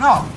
No.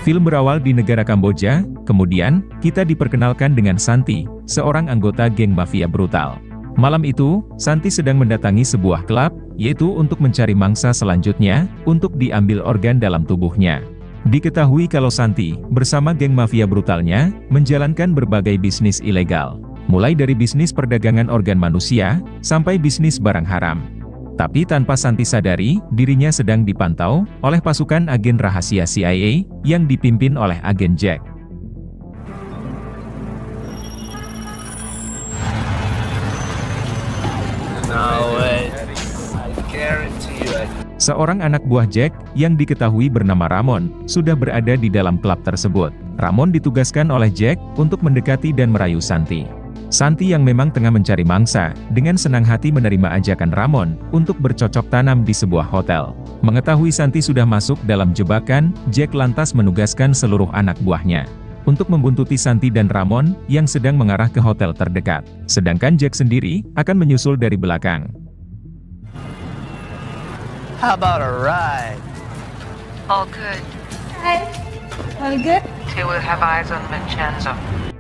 Film berawal di negara Kamboja, kemudian, kita diperkenalkan dengan Santi, seorang anggota geng mafia brutal. Malam itu, Santi sedang mendatangi sebuah klub, yaitu untuk mencari mangsa selanjutnya, untuk diambil organ dalam tubuhnya. Diketahui kalau Santi, bersama geng mafia brutalnya, menjalankan berbagai bisnis ilegal. Mulai dari bisnis perdagangan organ manusia, sampai bisnis barang haram. Tapi tanpa Santi sadari, dirinya sedang dipantau oleh pasukan agen rahasia CIA yang dipimpin oleh agen Jack. No way. I guarantee you. Seorang anak buah Jack, yang diketahui bernama Ramon, sudah berada di dalam klub tersebut. Ramon ditugaskan oleh Jack untuk mendekati dan merayu Santi. Santi yang memang tengah mencari mangsa, dengan senang hati menerima ajakan Ramon untuk bercocok tanam di sebuah hotel. Mengetahui Santi sudah masuk dalam jebakan, Jack lantas menugaskan seluruh anak buahnya untuk membuntuti Santi dan Ramon yang sedang mengarah ke hotel terdekat. Sedangkan Jack sendiri akan menyusul dari belakang. How about a ride? All good. Hi. All good? They will have eyes on Vincenzo.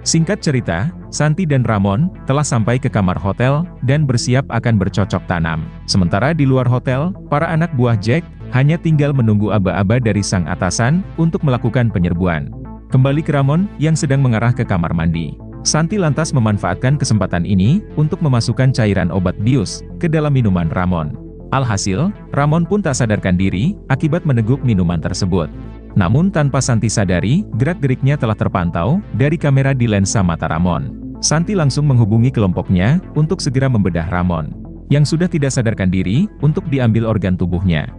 Singkat cerita, Santi dan Ramon telah sampai ke kamar hotel dan bersiap akan bercocok tanam. Sementara di luar hotel, para anak buah Jack hanya tinggal menunggu aba-aba dari sang atasan untuk melakukan penyerbuan. Kembali ke Ramon yang sedang mengarah ke kamar mandi. Santi lantas memanfaatkan kesempatan ini untuk memasukkan cairan obat bius ke dalam minuman Ramon. Alhasil, Ramon pun tak sadarkan diri akibat meneguk minuman tersebut. Namun tanpa Santi sadari, gerak-geriknya telah terpantau dari kamera di lensa mata Ramon. Santi langsung menghubungi kelompoknya untuk segera membedah Ramon, yang sudah tidak sadarkan diri untuk diambil organ tubuhnya.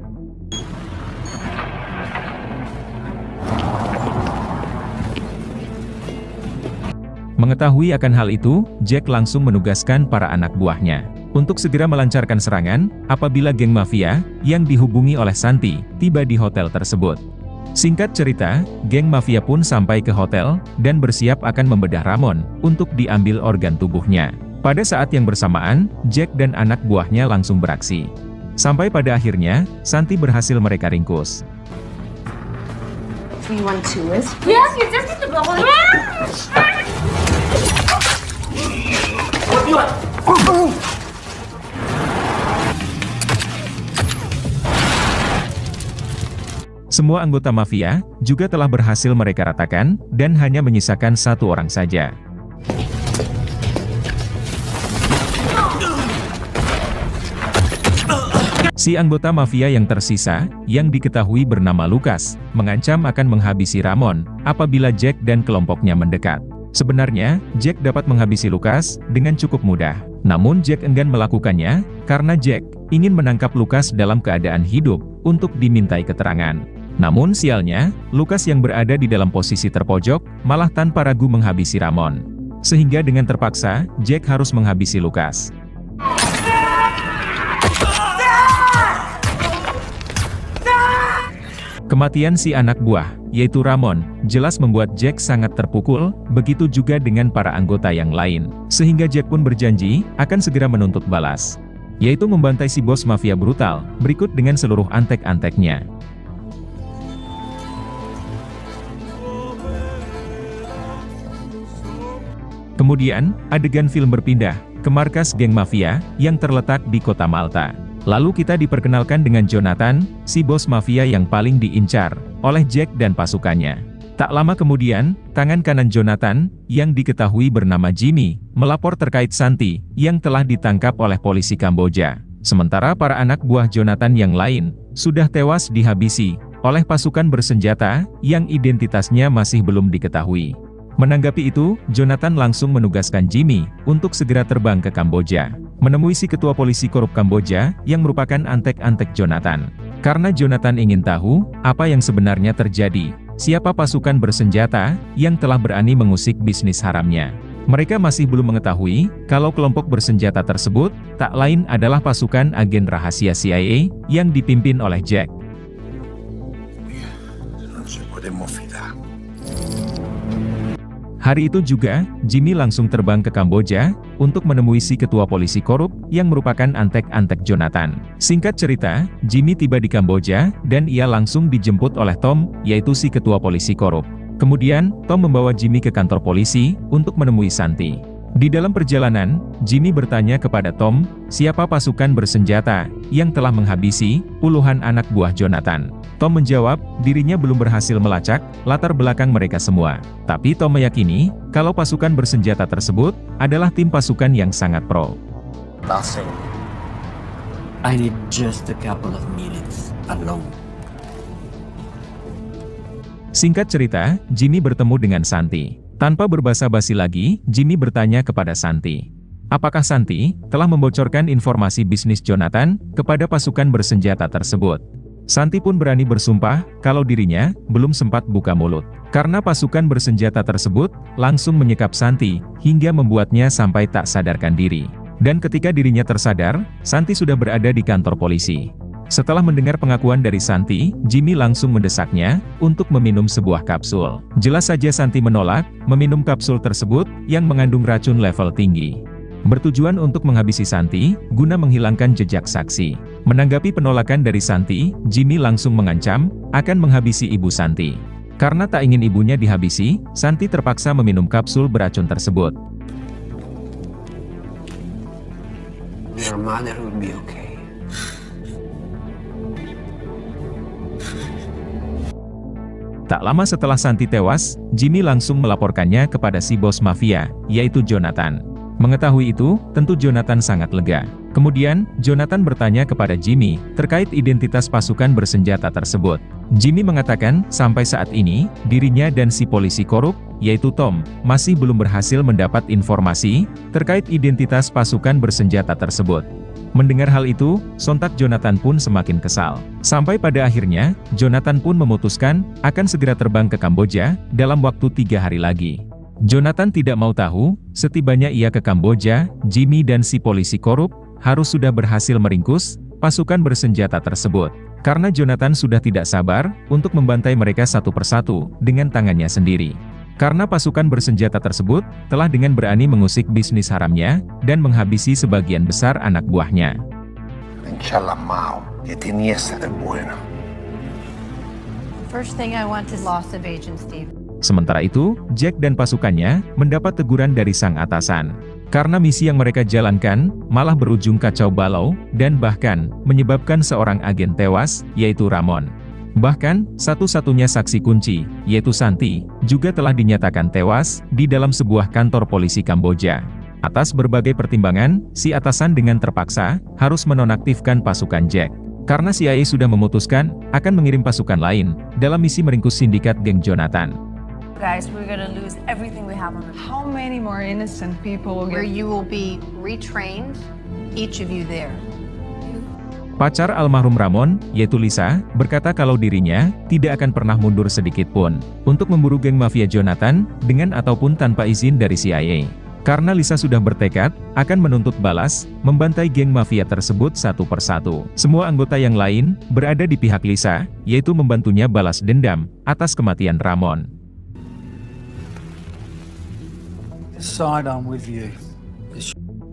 Mengetahui akan hal itu, Jack langsung menugaskan para anak buahnya untuk segera melancarkan serangan apabila geng mafia yang dihubungi oleh Santi tiba di hotel tersebut. Singkat cerita, geng mafia pun sampai ke hotel dan bersiap akan membedah Ramon untuk diambil organ tubuhnya. Pada saat yang bersamaan, Jack dan anak buahnya langsung beraksi. Sampai pada akhirnya, Santi berhasil mereka ringkus. You want to twist? Yes, you just need to go like What do you want? Semua anggota mafia juga telah berhasil mereka ratakan, dan hanya menyisakan satu orang saja. Si anggota mafia yang tersisa, yang diketahui bernama Lucas, mengancam akan menghabisi Ramon apabila Jack dan kelompoknya mendekat. Sebenarnya, Jack dapat menghabisi Lucas dengan cukup mudah. Namun Jack enggan melakukannya, karena Jack ingin menangkap Lucas dalam keadaan hidup untuk dimintai keterangan. Namun sialnya, Lucas yang berada di dalam posisi terpojok, malah tanpa ragu menghabisi Ramon. Sehingga dengan terpaksa, Jack harus menghabisi Lucas. Kematian si anak buah, yaitu Ramon, jelas membuat Jack sangat terpukul, begitu juga dengan para anggota yang lain. Sehingga Jack pun berjanji, akan segera menuntut balas, yaitu membantai si bos mafia brutal, berikut dengan seluruh antek-anteknya. Kemudian, adegan film berpindah ke markas geng mafia yang terletak di kota Malta. Lalu kita diperkenalkan dengan Jonathan, si bos mafia yang paling diincar oleh Jack dan pasukannya. Tak lama kemudian, tangan kanan Jonathan, yang diketahui bernama Jimmy, melapor terkait Santi, yang telah ditangkap oleh polisi Kamboja. Sementara para anak buah Jonathan yang lain, sudah tewas dihabisi oleh pasukan bersenjata, yang identitasnya masih belum diketahui. Menanggapi itu, Jonathan langsung menugaskan Jimmy untuk segera terbang ke Kamboja, menemui si ketua polisi korup Kamboja yang merupakan antek-antek Jonathan. Karena Jonathan ingin tahu, apa yang sebenarnya terjadi, siapa pasukan bersenjata, yang telah berani mengusik bisnis haramnya. Mereka masih belum mengetahui, kalau kelompok bersenjata tersebut, tak lain adalah pasukan agen rahasia CIA, yang dipimpin oleh Jack. Hari itu juga, Jimmy langsung terbang ke Kamboja, untuk menemui si ketua polisi korup, yang merupakan antek-antek Jonathan. Singkat cerita, Jimmy tiba di Kamboja, dan ia langsung dijemput oleh Tom, yaitu si ketua polisi korup. Kemudian, Tom membawa Jimmy ke kantor polisi, untuk menemui Santi. Di dalam perjalanan, Jimmy bertanya kepada Tom, siapa pasukan bersenjata, yang telah menghabisi, puluhan anak buah Jonathan. Tom menjawab, dirinya belum berhasil melacak, latar belakang mereka semua. Tapi Tom meyakini, kalau pasukan bersenjata tersebut, adalah tim pasukan yang sangat pro. Nothing. I need just a couple of minutes alone. Singkat cerita, Jimmy bertemu dengan Santi. Tanpa berbasa-basi lagi, Jimmy bertanya kepada Santi. Apakah Santi telah membocorkan informasi bisnis Jonathan kepada pasukan bersenjata tersebut? Santi pun berani bersumpah kalau dirinya belum sempat buka mulut. Karena pasukan bersenjata tersebut langsung menyekap Santi hingga membuatnya sampai tak sadarkan diri. Dan ketika dirinya tersadar, Santi sudah berada di kantor polisi. Setelah mendengar pengakuan dari Santi, Jimmy langsung mendesaknya untuk meminum sebuah kapsul. Jelas saja Santi menolak meminum kapsul tersebut yang mengandung racun level tinggi. Bertujuan untuk menghabisi Santi, guna menghilangkan jejak saksi. Menanggapi penolakan dari Santi, Jimmy langsung mengancam akan menghabisi ibu Santi. Karena tak ingin ibunya dihabisi, Santi terpaksa meminum kapsul beracun tersebut. Your mother will be okay. Tak lama setelah Santi tewas, Jimmy langsung melaporkannya kepada si bos mafia, yaitu Jonathan. Mengetahui itu, tentu Jonathan sangat lega. Kemudian, Jonathan bertanya kepada Jimmy terkait identitas pasukan bersenjata tersebut. Jimmy mengatakan, sampai saat ini, dirinya dan si polisi korup, yaitu Tom, masih belum berhasil mendapat informasi terkait identitas pasukan bersenjata tersebut. Mendengar hal itu, sontak Jonathan pun semakin kesal. Sampai pada akhirnya, Jonathan pun memutuskan akan segera terbang ke Kamboja dalam waktu 3 hari lagi. Jonathan tidak mau tahu, setibanya ia ke Kamboja, Jimmy dan si polisi korup harus sudah berhasil meringkus pasukan bersenjata tersebut. Karena Jonathan sudah tidak sabar untuk membantai mereka satu persatu dengan tangannya sendiri. Karena pasukan bersenjata tersebut telah dengan berani mengusik bisnis haramnya dan menghabisi sebagian besar anak buahnya. First thing I want is loss of agent Steve. Sementara itu, Jack dan pasukannya mendapat teguran dari sang atasan. Karena misi yang mereka jalankan malah berujung kacau balau dan bahkan menyebabkan seorang agen tewas, yaitu Ramon. Bahkan, satu-satunya saksi kunci, yaitu Santi, juga telah dinyatakan tewas di dalam sebuah kantor polisi Kamboja. Atas berbagai pertimbangan, si atasan dengan terpaksa harus menonaktifkan pasukan Jack. Karena CIA sudah memutuskan akan mengirim pasukan lain dalam misi meringkus sindikat geng Jonathan. Guys, we're gonna lose everything we have on the How many more innocent people will where get... you will be retrained, each of you there. Pacar almarhum Ramon, yaitu Lisa, berkata kalau dirinya tidak akan pernah mundur sedikit pun untuk memburu geng mafia Jonathan dengan ataupun tanpa izin dari CIA. Karena Lisa sudah bertekad akan menuntut balas, membantai geng mafia tersebut satu persatu. Semua anggota yang lain berada di pihak Lisa, yaitu membantunya balas dendam atas kematian Ramon.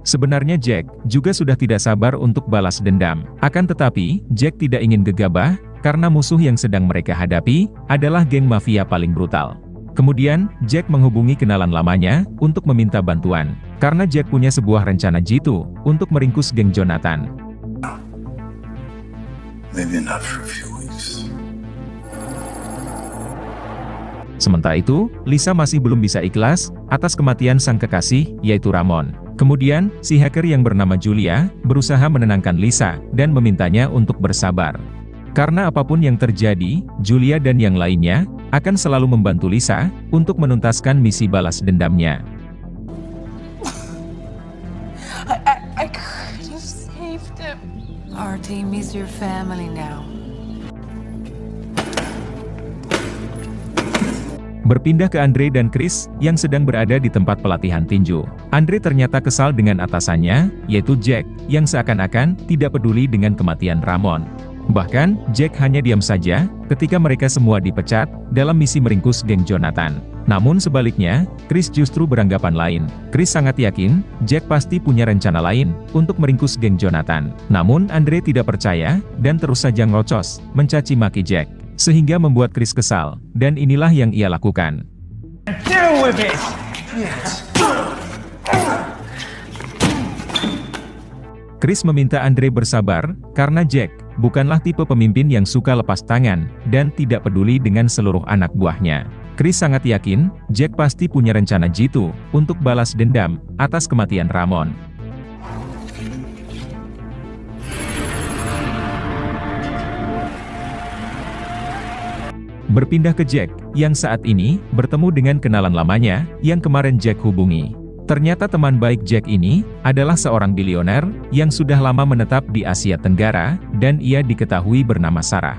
Sebenarnya Jack juga sudah tidak sabar untuk balas dendam. Akan tetapi, Jack tidak ingin gegabah, karena musuh yang sedang mereka hadapi adalah geng mafia paling brutal. Kemudian, Jack menghubungi kenalan lamanya untuk meminta bantuan. Karena Jack punya sebuah rencana jitu untuk meringkus geng Jonathan. Sementara itu, Lisa masih belum bisa ikhlas atas kematian sang kekasih, yaitu Ramon. Kemudian, si hacker yang bernama Julia berusaha menenangkan Lisa dan memintanya untuk bersabar. Karena apapun yang terjadi, Julia dan yang lainnya akan selalu membantu Lisa untuk menuntaskan misi balas dendamnya. I could have saved him. Our team is your family now. Berpindah ke Andre dan Chris, yang sedang berada di tempat pelatihan tinju. Andre ternyata kesal dengan atasannya, yaitu Jack, yang seakan-akan tidak peduli dengan kematian Ramon. Bahkan, Jack hanya diam saja, ketika mereka semua dipecat, dalam misi meringkus geng Jonathan. Namun sebaliknya, Chris justru beranggapan lain. Chris sangat yakin, Jack pasti punya rencana lain, untuk meringkus geng Jonathan. Namun Andre tidak percaya, dan terus saja ngelocos, mencaci maki Jack. Sehingga membuat Chris kesal, dan inilah yang ia lakukan. Deal with it! Chris meminta Andre bersabar, karena Jack bukanlah tipe pemimpin yang suka lepas tangan, dan tidak peduli dengan seluruh anak buahnya. Chris sangat yakin, Jack pasti punya rencana jitu, untuk balas dendam, atas kematian Ramon. Berpindah ke Jack, yang saat ini, bertemu dengan kenalan lamanya, yang kemarin Jack hubungi. Ternyata teman baik Jack ini, asudah seorang bilioner, yang sudah lama menetap di Asia Tenggara, dan ia diketahui bernama Sarah.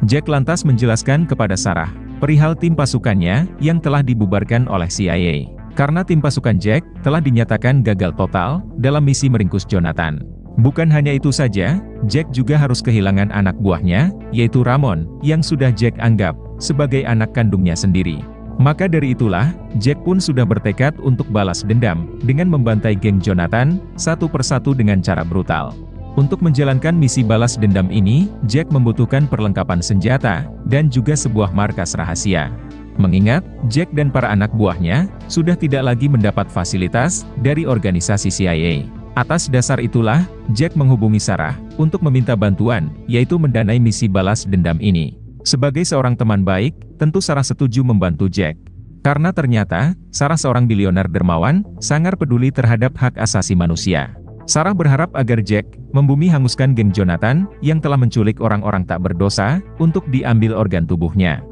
Jack lantas menjelaskan kepada Sarah, perihal tim pasukannya, yang telah dibubarkan oleh CIA. Karena tim pasukan Jack, telah dinyatakan gagal total, dalam misi meringkus Jonathan. Bukan hanya itu saja, Jack juga harus kehilangan anak buahnya, yaitu Ramon, yang sudah Jack anggap sebagai anak kandungnya sendiri. Maka dari itulah, Jack pun sudah bertekad untuk balas dendam, dengan membantai geng Jonathan, satu persatu dengan cara brutal. Untuk menjalankan misi balas dendam ini, Jack membutuhkan perlengkapan senjata, dan juga sebuah markas rahasia. Mengingat, Jack dan para anak buahnya, sudah tidak lagi mendapat fasilitas, dari organisasi CIA. Atas dasar itulah, Jack menghubungi Sarah, untuk meminta bantuan, yaitu mendanai misi balas dendam ini. Sebagai seorang teman baik, tentu Sarah setuju membantu Jack. Karena ternyata, Sarah seorang bilioner dermawan, sangat peduli terhadap hak asasi manusia. Sarah berharap agar Jack, membumi hanguskan geng Jonathan, yang telah menculik orang-orang tak berdosa, untuk diambil organ tubuhnya.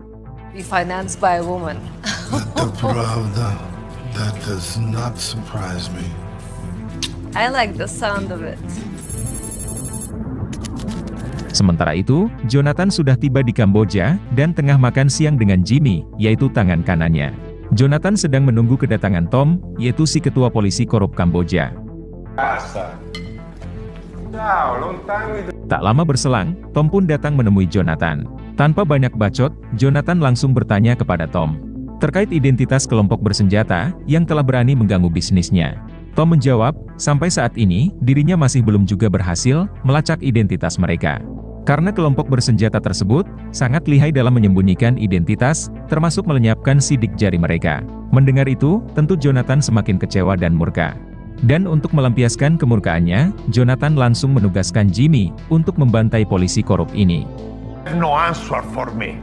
Be financed by a woman. Pravda, that does not surprise me. I like the sound of it. Sementara itu, Jonathan sudah tiba di Kamboja, dan tengah makan siang dengan Jimmy, yaitu tangan kanannya. Jonathan sedang menunggu kedatangan Tom, yaitu si ketua polisi korup Kamboja. Tak lama berselang, Tom pun datang menemui Jonathan. Tanpa banyak bacot, Jonathan langsung bertanya kepada Tom terkait identitas kelompok bersenjata, yang telah berani mengganggu bisnisnya. Tom menjawab, sampai saat ini, dirinya masih belum juga berhasil melacak identitas mereka. Karena kelompok bersenjata tersebut, sangat lihai dalam menyembunyikan identitas, termasuk melenyapkan sidik jari mereka. Mendengar itu, tentu Jonathan semakin kecewa dan murka. Dan untuk melampiaskan kemurkaannya, Jonathan langsung menugaskan Jimmy, untuk membantai polisi korup ini. No answer for me.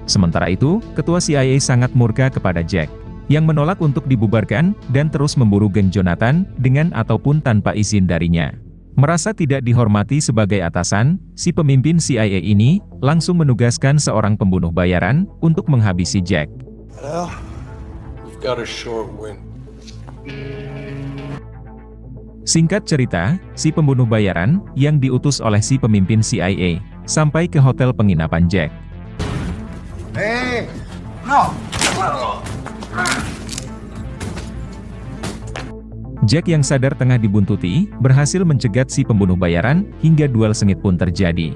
Sementara itu, ketua CIA sangat murka kepada Jack, yang menolak untuk dibubarkan, dan terus memburu geng Jonathan, dengan ataupun tanpa izin darinya. Merasa tidak dihormati sebagai atasan, si pemimpin CIA ini, langsung menugaskan seorang pembunuh bayaran, untuk menghabisi Jack. Well, we've got a short wind. Singkat cerita, si pembunuh bayaran, yang diutus oleh si pemimpin CIA, sampai ke hotel penginapan Jack. Hey! No! Jack yang sadar tengah dibuntuti, berhasil mencegat si pembunuh bayaran, hingga duel sengit pun terjadi.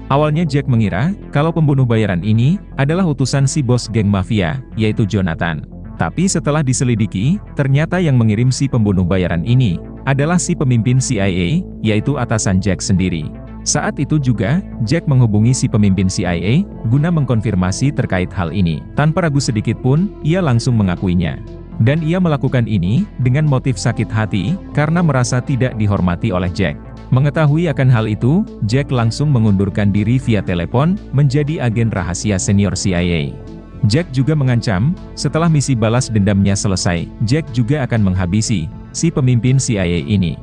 Awalnya Jack mengira, kalau pembunuh bayaran ini, adalah utusan si bos geng mafia, yaitu Jonathan. Tapi setelah diselidiki, ternyata yang mengirim si pembunuh bayaran ini, adalah si pemimpin CIA, yaitu atasan Jack sendiri. Saat itu juga, Jack menghubungi si pemimpin CIA, guna mengkonfirmasi terkait hal ini. Tanpa ragu sedikit pun, ia langsung mengakuinya. Dan ia melakukan ini, dengan motif sakit hati, karena merasa tidak dihormati oleh Jack. Mengetahui akan hal itu, Jack langsung mengundurkan diri via telepon, menjadi agen rahasia senior CIA. Jack juga mengancam, setelah misi balas dendamnya selesai, Jack juga akan menghabisi si pemimpin CIA ini.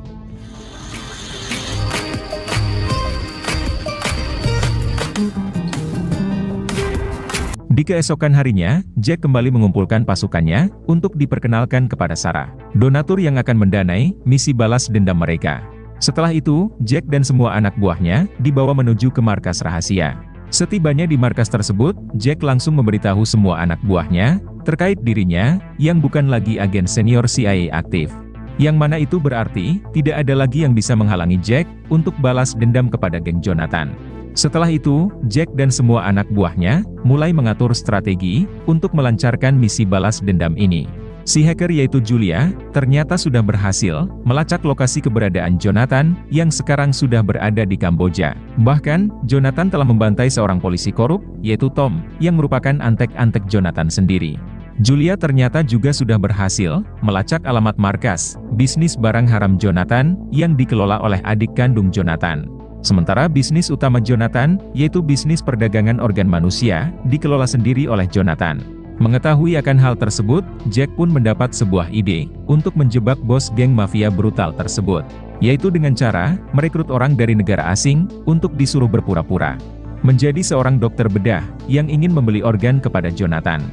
Di keesokan harinya, Jack kembali mengumpulkan pasukannya untuk diperkenalkan kepada Sarah, donatur yang akan mendanai misi balas dendam mereka. Setelah itu, Jack dan semua anak buahnya dibawa menuju ke markas rahasia. Setibanya di markas tersebut, Jack langsung memberitahu semua anak buahnya terkait dirinya yang bukan lagi agen senior CIA aktif. Yang mana itu berarti tidak ada lagi yang bisa menghalangi Jack untuk balas dendam kepada geng Jonathan. Setelah itu, Jack dan semua anak buahnya mulai mengatur strategi untuk melancarkan misi balas dendam ini. Si hacker yaitu Julia, ternyata sudah berhasil melacak lokasi keberadaan Jonathan yang sekarang sudah berada di Kamboja. Bahkan, Jonathan telah membantai seorang polisi korup, yaitu Tom, yang merupakan antek-antek Jonathan sendiri. Julia ternyata juga sudah berhasil melacak alamat markas bisnis barang haram Jonathan yang dikelola oleh adik kandung Jonathan. Sementara bisnis utama Jonathan, yaitu bisnis perdagangan organ manusia, dikelola sendiri oleh Jonathan. Mengetahui akan hal tersebut, Jack pun mendapat sebuah ide untuk menjebak bos geng mafia brutal tersebut, yaitu dengan cara merekrut orang dari negara asing untuk disuruh berpura-pura menjadi seorang dokter bedah yang ingin membeli organ kepada Jonathan.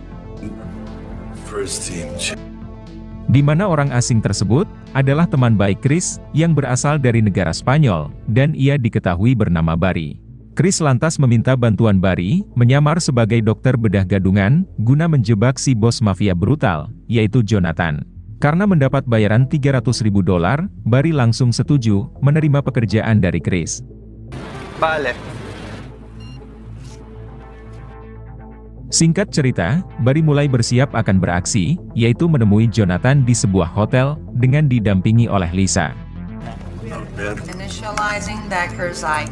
Di mana orang asing tersebut adalah teman baik Chris yang berasal dari negara Spanyol, dan ia diketahui bernama Barry. Chris lantas meminta bantuan Barry menyamar sebagai dokter bedah gadungan guna menjebak si bos mafia brutal, yaitu Jonathan. Karena mendapat bayaran $300.000, Barry langsung setuju menerima pekerjaan dari Chris. Vale. Singkat cerita, Barry mulai bersiap akan beraksi, yaitu menemui Jonathan di sebuah hotel dengan didampingi oleh Lisa. Initializing Becker's eye.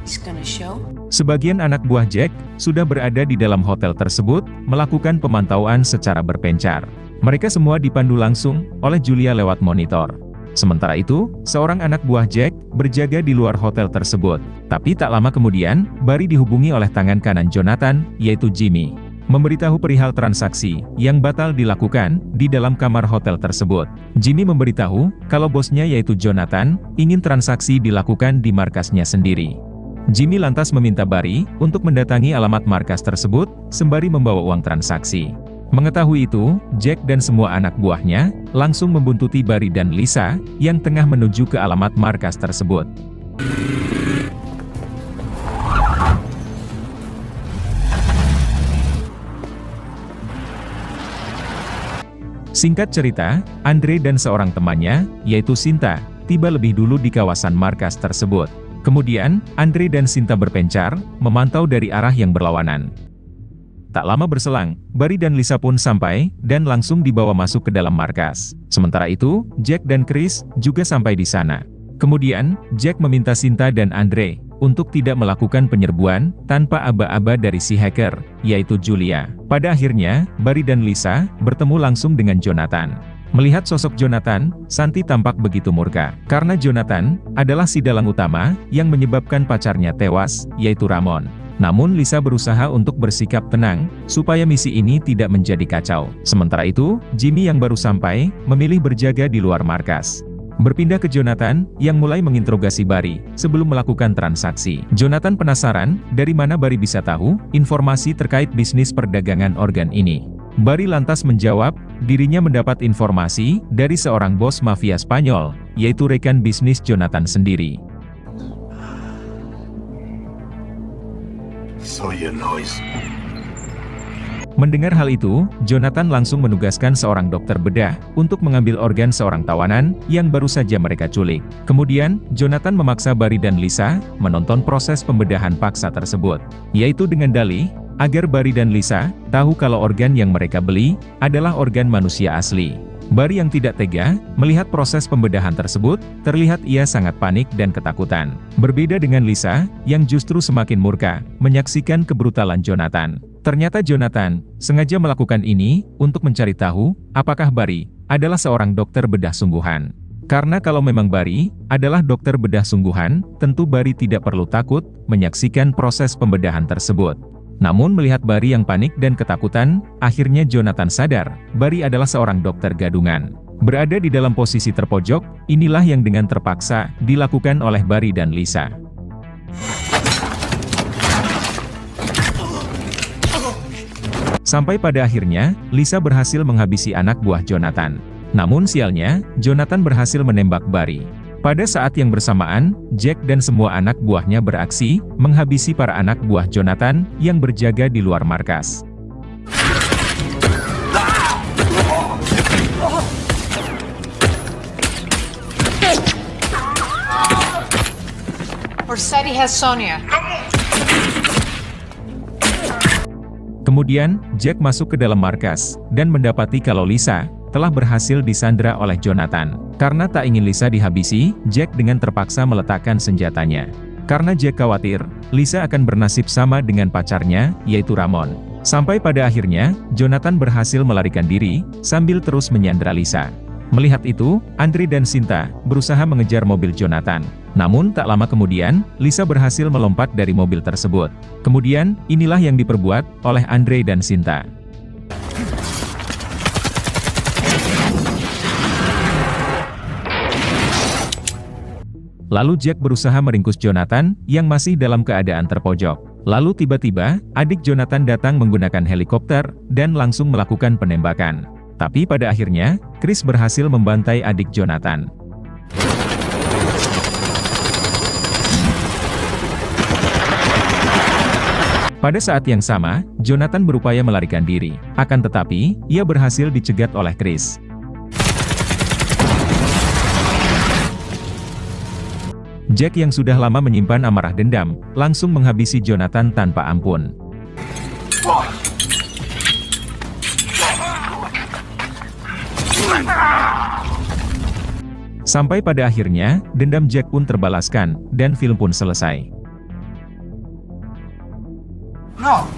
He's gonna show. Sebagian anak buah Jack sudah berada di dalam hotel tersebut, melakukan pemantauan secara berpencar. Mereka semua dipandu langsung oleh Julia lewat monitor. Sementara itu, seorang anak buah Jack berjaga di luar hotel tersebut. Tapi tak lama kemudian, Barry dihubungi oleh tangan kanan Jonathan, yaitu Jimmy, memberitahu perihal transaksi yang batal dilakukan di dalam kamar hotel tersebut. Jimmy memberitahu kalau bosnya yaitu Jonathan ingin transaksi dilakukan di markasnya sendiri. Jimmy lantas meminta Barry untuk mendatangi alamat markas tersebut, sembari membawa uang transaksi. Mengetahui itu, Jack dan semua anak buahnya langsung membuntuti Barry dan Lisa yang tengah menuju ke alamat markas tersebut. Singkat cerita, Andre dan seorang temannya, yaitu Sinta, tiba lebih dulu di kawasan markas tersebut. Kemudian, Andre dan Sinta berpencar, memantau dari arah yang berlawanan. Tak lama berselang, Barry dan Lisa pun sampai, dan langsung dibawa masuk ke dalam markas. Sementara itu, Jack dan Chris juga sampai di sana. Kemudian, Jack meminta Sinta dan Andre untuk tidak melakukan penyerbuan tanpa aba-aba dari si hacker, yaitu Julia. Pada akhirnya, Barry dan Lisa bertemu langsung dengan Jonathan. Melihat sosok Jonathan, Santi tampak begitu murka, karena Jonathan adalah si dalang utama yang menyebabkan pacarnya tewas, yaitu Ramon. Namun Lisa berusaha untuk bersikap tenang, supaya misi ini tidak menjadi kacau. Sementara itu, Jimmy yang baru sampai, memilih berjaga di luar markas. Berpindah ke Jonathan, yang mulai menginterogasi Barry sebelum melakukan transaksi. Jonathan penasaran, dari mana Barry bisa tahu informasi terkait bisnis perdagangan organ ini. Barry lantas menjawab, dirinya mendapat informasi dari seorang bos mafia Spanyol, yaitu rekan bisnis Jonathan sendiri. Mendengar hal itu, Jonathan langsung menugaskan seorang dokter bedah untuk mengambil organ seorang tawanan yang baru saja mereka culik. Kemudian, Jonathan memaksa Barry dan Lisa menonton proses pembedahan paksa tersebut, yaitu dengan dalih agar Barry dan Lisa tahu kalau organ yang mereka beli adalah organ manusia asli. Barry yang tidak tega melihat proses pembedahan tersebut, terlihat ia sangat panik dan ketakutan. Berbeda dengan Lisa, yang justru semakin murka menyaksikan kebrutalan Jonathan. Ternyata Jonathan sengaja melakukan ini untuk mencari tahu apakah Barry adalah seorang dokter bedah sungguhan. Karena kalau memang Barry adalah dokter bedah sungguhan, tentu Barry tidak perlu takut menyaksikan proses pembedahan tersebut. Namun melihat Barry yang panik dan ketakutan, akhirnya Jonathan sadar, Barry adalah seorang dokter gadungan. Berada di dalam posisi terpojok, inilah yang dengan terpaksa dilakukan oleh Barry dan Lisa. Sampai pada akhirnya, Lisa berhasil menghabisi anak buah Jonathan. Namun sialnya, Jonathan berhasil menembak Barry. Pada saat yang bersamaan, Jack dan semua anak buahnya beraksi, menghabisi para anak buah Jonathan, yang berjaga di luar markas. Orsetti has Sonia. Kemudian, Jack masuk ke dalam markas, dan mendapati kalau Lisa telah berhasil disandra oleh Jonathan. Karena tak ingin Lisa dihabisi, Jack dengan terpaksa meletakkan senjatanya. Karena Jack khawatir, Lisa akan bernasib sama dengan pacarnya, yaitu Ramon. Sampai pada akhirnya, Jonathan berhasil melarikan diri, sambil terus menyandra Lisa. Melihat itu, Andre dan Sinta berusaha mengejar mobil Jonathan. Namun tak lama kemudian, Lisa berhasil melompat dari mobil tersebut. Kemudian, inilah yang diperbuat oleh Andre dan Sinta. Lalu Jack berusaha meringkus Jonathan, yang masih dalam keadaan terpojok. Lalu tiba-tiba, adik Jonathan datang menggunakan helikopter, dan langsung melakukan penembakan. Tapi pada akhirnya, Chris berhasil membantai adik Jonathan. Pada saat yang sama, Jonathan berupaya melarikan diri. Akan tetapi, ia berhasil dicegat oleh Chris. Jack yang sudah lama menyimpan amarah dendam, langsung menghabisi Jonathan tanpa ampun. Sampai pada akhirnya, dendam Jack pun terbalaskan, dan film pun selesai. No.